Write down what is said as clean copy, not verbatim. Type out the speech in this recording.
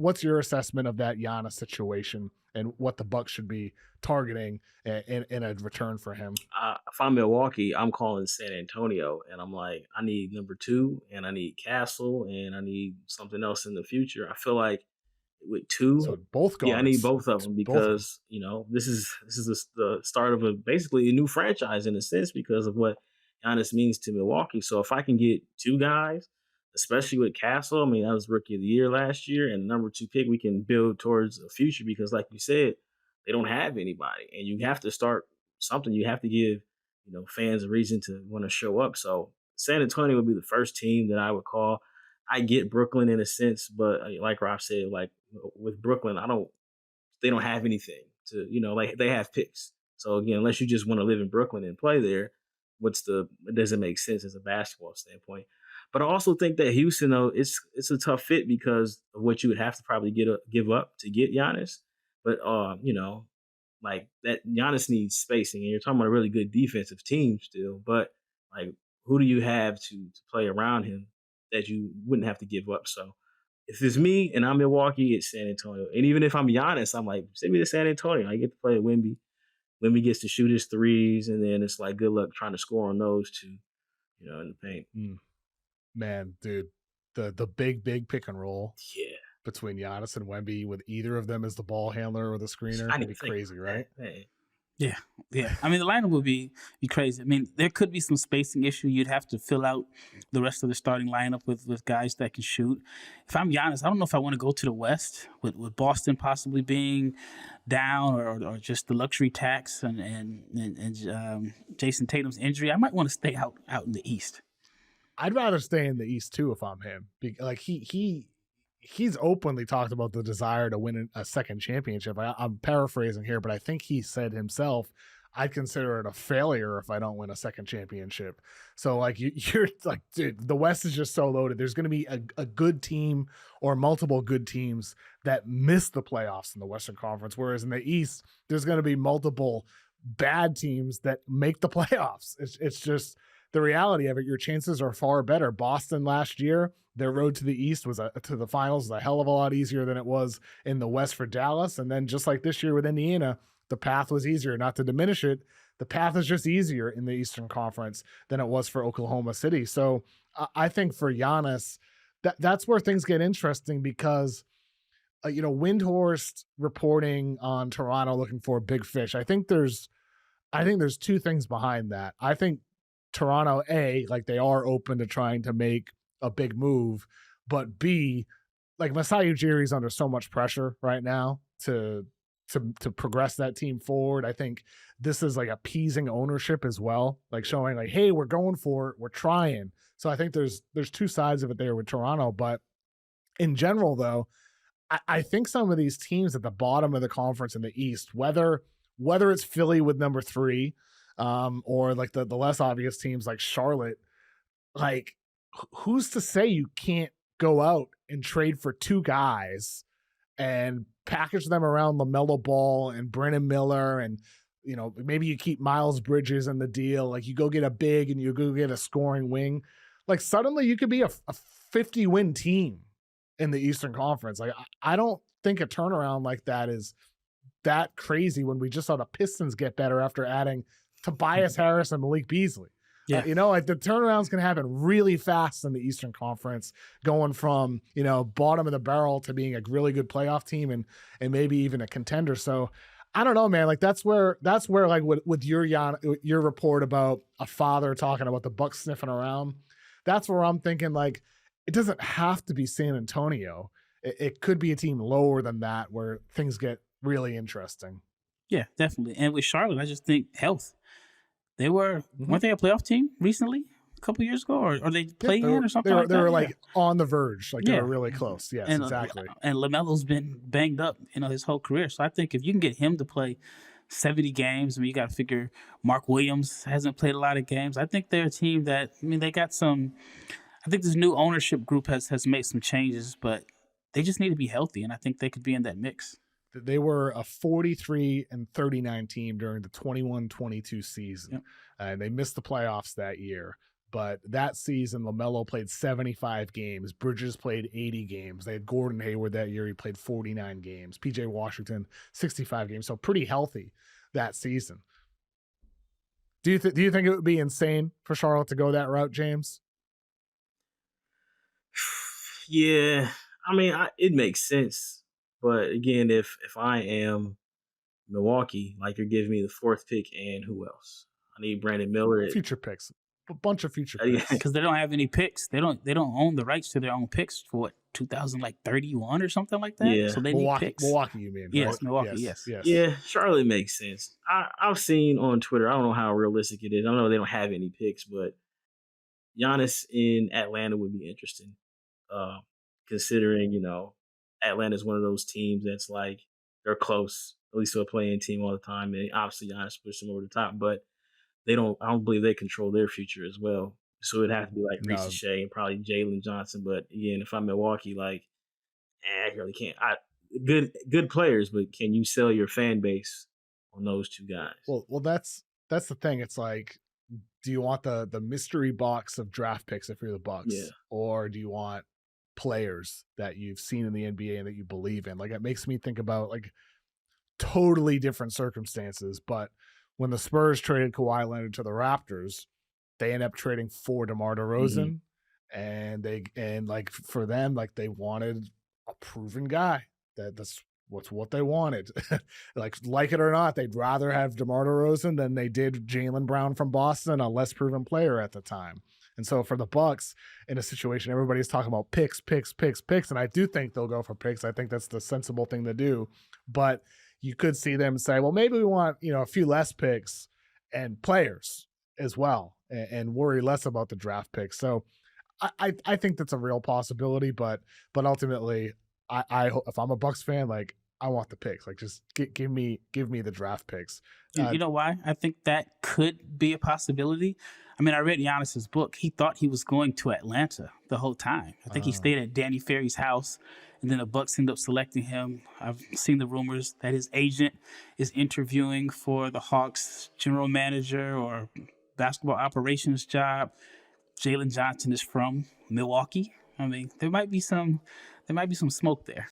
what's your assessment of that Giannis situation and what the Bucks should be targeting in a return for him? If I'm Milwaukee, I'm calling San Antonio, and I'm like, I need number two, and I need Castle, and I need something else in the future. I feel like with two, So both guards. yeah, I need both of them Both of them. because this is the start of basically a new franchise in a sense because of what Giannis means to Milwaukee. So if I can get two guys, especially with Castle, I mean that was Rookie of the Year last year, and number two pick, we can build towards a future because, like you said, they don't have anybody, and you have to start something. You have to give fans a reason to want to show up. So San Antonio would be the first team that I would call. I get Brooklyn in a sense, but like Rob said, like with Brooklyn, they don't have anything to, like they have picks. So again, unless you just want to live in Brooklyn and play there, it doesn't make sense as a basketball standpoint. But I also think that Houston, though, it's a tough fit because of what you would have to probably give up to get Giannis. But like that Giannis needs spacing, and you're talking about a really good defensive team still. But like, who do you have to play around him that you wouldn't have to give up? So if it's me and I'm Milwaukee, it's San Antonio. And even if I'm Giannis, I'm like, send me to San Antonio. I get to play at Wemby. Wemby gets to shoot his threes, and then it's like good luck trying to score on those two, in the paint. Man, dude, the big pick and roll. Yeah. Between Giannis and Wemby, with either of them as the ball handler or the screener, it'd be crazy, right? Yeah. I mean, the lineup would be crazy. I mean, there could be some spacing issue. You'd have to fill out the rest of the starting lineup with guys that can shoot. If I'm Giannis, I don't know if I want to go to the West with Boston possibly being down or just the luxury tax and Jason Tatum's injury. I might want to stay out in the East. I'd rather stay in the East too if I'm him. Like he's openly talked about the desire to win a second championship. I'm paraphrasing here, but I think he said himself, I'd consider it a failure if I don't win a second championship. So like you're like, dude, the West is just so loaded. There's going to be a good team or multiple good teams that miss the playoffs in the Western Conference. Whereas in the East, there's going to be multiple bad teams that make the playoffs. It's just the reality of it. Your chances are far better. Boston last year, their road to the East to the finals was a hell of a lot easier than it was in the West for Dallas. And then just like this year with Indiana, the path was easier. Not to diminish it, the path is just easier in the Eastern Conference than it was for Oklahoma City. So I think for Giannis, that's where things get interesting because, Windhorst reporting on Toronto looking for a big fish. I think there's two things behind that. I think Toronto, A, like they are open to trying to make a big move, but B, like Masai Ujiri's under so much pressure right now to progress that team forward. I think this is like appeasing ownership as well, like showing like, hey, we're going for it, we're trying. So I think there's two sides of it there with Toronto, but in general though, I think some of these teams at the bottom of the conference in the East, whether it's Philly with number 3, or like the less obvious teams like Charlotte, like who's to say you can't go out and trade for 2 guys and package them around LaMelo Ball and Brennan Miller, and maybe you keep Miles Bridges in the deal. Like you go get a big and you go get a scoring wing. Like suddenly you could be a 50-win team in the Eastern Conference. Like I don't think a turnaround like that is that crazy when we just saw the Pistons get better after adding Tobias Harris and Malik Beasley. Yeah. Like the turnaround's going to happen really fast in the Eastern Conference, going from, bottom of the barrel to being a really good playoff team and maybe even a contender. So I don't know, man. Like that's where like with your report about a father talking about the Bucks sniffing around, that's where I'm thinking like, it doesn't have to be San Antonio. It could be a team lower than that where things get really interesting. Yeah, definitely. And with Charlotte, I just think health. They weren't they a playoff team recently, a couple years ago, or they play in or something like that? They were like on the verge, like they were really close. Yes, exactly. And LaMelo's been banged up, his whole career. So I think if you can get him to play 70 games, I mean, you got to figure Mark Williams hasn't played a lot of games. I think they're a team that, they got some. I think this new ownership group has made some changes, but they just need to be healthy, and I think they could be in that mix. They were a 43-39 team during the 21-22 season. Yep. And they missed the playoffs that year. but that season, LaMelo played 75 games. Bridges played 80 games. They had Gordon Hayward that year. He played 49 games. PJ Washington, 65 games. So pretty healthy that season. Do you think it would be insane for Charlotte to go that route, James? Yeah, I mean, it makes sense. But again, if I am Milwaukee, like you're giving me the 4th pick and who else? I need Brandon Miller. Future picks. A bunch of future picks. Because they don't have any picks. They don't own the rights to their own picks for what, 2031 or something like that? Yeah. So they Milwaukee, need picks. Milwaukee, you mean? Yes, right? Milwaukee, yes. Yeah, Charlotte makes sense. I've seen on Twitter, I don't know how realistic it is. I know they don't have any picks, but Giannis in Atlanta would be interesting. Considering, Atlanta's one of those teams that's like, they're close, at least to a playing team all the time. And obviously Giannis pushed them over the top, but I don't believe they control their future as well. So it'd have to be like Reese Shea and probably Jalen Johnson. But again, if I'm Milwaukee, like, I really can't. Good players, but can you sell your fan base on those two guys? Well, that's the thing. It's like, do you want the mystery box of draft picks if you're the Bucks, or do you want players that you've seen in the NBA and that you believe in? Like, it makes me think about like totally different circumstances, but when the Spurs traded Kawhi Leonard to the Raptors, they ended up trading for DeMar DeRozan, and like for them, like they wanted a proven guy. That's what they wanted. like it or not, they'd rather have DeMar DeRozan than they did Jaylen Brown from Boston, a less proven player at the time. And so for the Bucks, in a situation, everybody's talking about picks, and I do think they'll go for picks. I think that's the sensible thing to do, but you could see them say, well, maybe we want, a few less picks and players as well, and worry less about the draft picks. So I think that's a real possibility, but ultimately, I if I'm a Bucks fan, like I want the picks. Like just give me the draft picks. You know why? I think that could be a possibility. I mean, I read Giannis's book. He thought he was going to Atlanta the whole time. I think he stayed at Danny Ferry's house, and then the Bucks ended up selecting him. I've seen the rumors that his agent is interviewing for the Hawks general manager or basketball operations job. Jalen Johnson is from Milwaukee. I mean, there might be some smoke there.